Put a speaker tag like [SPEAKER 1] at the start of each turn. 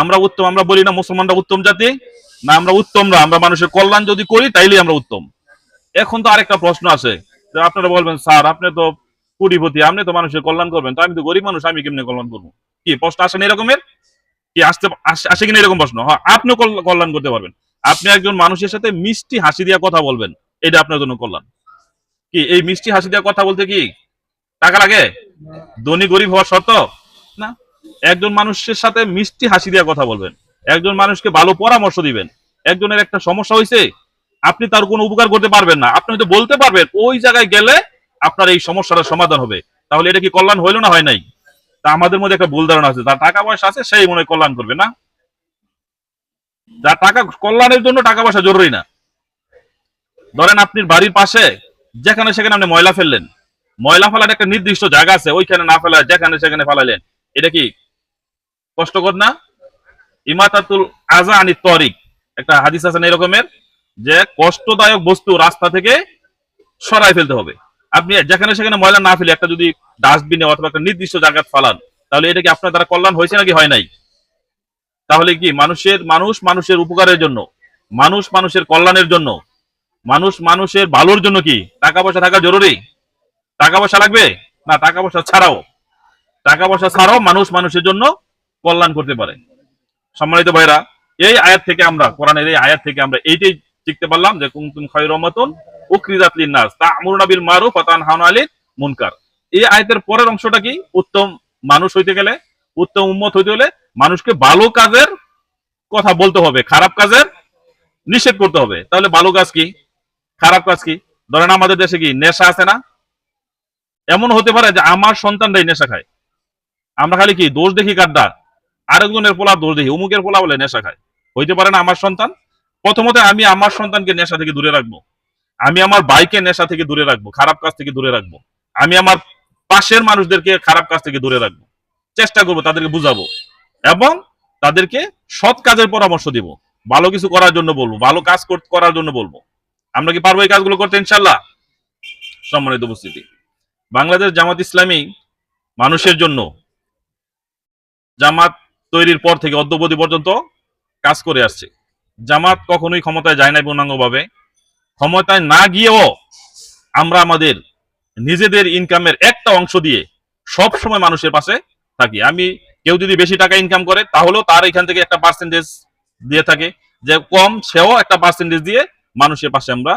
[SPEAKER 1] আমরা উত্তম, আমরা বলি না মুসলমানরা উত্তম জাতি, না আমরা উত্তমরা, আমরা মানুষের কল্যাণ যদি করি তাইলেই আমরা উত্তম। এখন তো আরেকটা প্রশ্ন আছে, যে আপনারা বলবেন স্যার আপনি তো কোটিপতি, আপনি তো মানুষের কল্যাণ করবেন, তো আমি তো গরিব মানুষ, আমি কেমনে কল্যাণ করবো? কি প্রশ্ন আসে না এরকমের? কি আসে কিনা এরকম প্রশ্ন? হ্যাঁ, আপনিও কল্যাণ করতে পারবেন। আপনি একজন মানুষের সাথে মিষ্টি হাসি দিয়ে কথা বলবেন, এটা আপনার জন্য কল্যাণ। কি এই মিষ্টি হাসি দিয়ে কথা বলতে কি টাকা লাগে? ধনী গরিব হওয়ার শর্ত না। একজন মানুষের সাথে মিষ্টি হাসি দিয়ে কথা বলবেন, একজন মানুষকে ভালো পরামর্শ দিবেন। একজনের একটা সমস্যা হয়েছে, আপনি তার কোনো উপকার করতে পারবেন না, আপনি হয়তো বলতে পারবেন ওই জায়গায় গেলে আপনার এই সমস্যাটার সমাধান হবে, তাহলে এটা কি কল্যাণ হইলো না হয় নাই? তা আমাদের মধ্যে একটা ভুল ধারণা আছে, যার টাকা পয়সা আছে সেই মনে হয় কল্যাণ করবে না। যার টাকা, কল্যাণের জন্য টাকা পয়সা জরুরি না। ধরেন আপনি বাড়ির পাশে যেখানে সেখানে আপনি ময়লা ফেললেন, ময়লা ফেলার একটা নির্দিষ্ট জায়গা আছে, ওইখানে না ফেলায় যেখানে সেখানে ফেলাইলেন, এটা কি কষ্টকর না? ইমাতাতুল আযা আনিত তরিক, একটা হাদিস আছে না এরকমের, যে কষ্টদায়ক বস্তু রাস্তা থেকে সরাই ফেলতে হবে। আপনি যেখানে সেখানে ময়লা না ফেলে একটা যদি ডাস্টবিনে অথবা একটা নির্দিষ্ট জায়গায় ফালান, তাহলে এটা কি আপনার দ্বারা কল্যাণ হয়েছে নাকি হয় নাই? তাহলে কি মানুষের উপকারের জন্য, মানুষ মানুষের কল্যাণের জন্য, মানুষ মানুষের ভালোর জন্য কি টাকা পয়সা থাকা জরুরি? টাকা পয়সা লাগবে না? টাকা পয়সা ছাড়াও মানুষ মানুষের জন্য কল্যাণ করতে পারে। সম্মানিত ভাইরা, এই আয়াত থেকে আমরা, কোরআনের এই আয়াত থেকে আমরা এইটাই শিখতে পারলাম যে কুনতুম খায়রা উম্মাতুন উখরিজাত লিন-নাস তা'মুরুনা বিল মারুফ ওয়া তানহাউনা আনিল মুনকার। এই আয়াতের পরের অংশটা কি? উত্তম মানুষ হইতে গেলে, উত্তম উম্মত হইতে হলে মানুষকে ভালো কাজের কথা বলতে হবে, খারাপ কাজের নিষেধ করতে হবে। তাহলে ভালো কাজ কি, খারাপ কাজ কি? ধরেন আমাদের দেশে কি নেশা আছে না? এমন হতে পারে যে আমার সন্তানরাই নেশা খায়, আমরা খালি কি দোষ দেখি কারটা? আরেকজনের পোলা দোষ দেখি, অমুকের পোলা বলে নেশা খায়। হইতে পারে না আমার সন্তান? প্রথমত আমি আমার সন্তানকে নেশা থেকে দূরে রাখবো, আমি আমার ভাইকে নেশা থেকে দূরে রাখবো, খারাপ কাজ থেকে দূরে রাখবো, আমি আমার পাশের মানুষদেরকে খারাপ কাজ থেকে দূরে রাখবো, চেষ্টা করবো তাদেরকে বুঝাবো, এবং তাদেরকে সৎ কাজের পরামর্শ দিব, ভালো কিছু করার জন্য বলবো, ভালো কাজ করার জন্য বলবো। আমরা কি পারবো এই কাজগুলো করতে ইনশাল্লাহ? সম্মানিত উপস্থিতি, বাংলাদেশ জামাত ইসলামী মানুষের জন্য, জামাত তৈরির পর থেকে অদ্যাবধি পর্যন্ত কাজ করে আসছে। জামাত কখনোই ক্ষমতায় যায় নাই পূর্ণাঙ্গভাবে। ক্ষমতায় না গিয়েও আমরা আমাদের নিজেদের ইনকামের একটা অংশ দিয়ে সব সময় মানুষের পাশে থাকি। আমি, কেউ যদি বেশি টাকা ইনকাম করে তাহলেও তার এখান থেকে একটা পার্সেন্টেজ দিয়ে থাকে, যে কম সেও একটা পার্সেন্টেজ দিয়ে মানুষের পাশে আমরা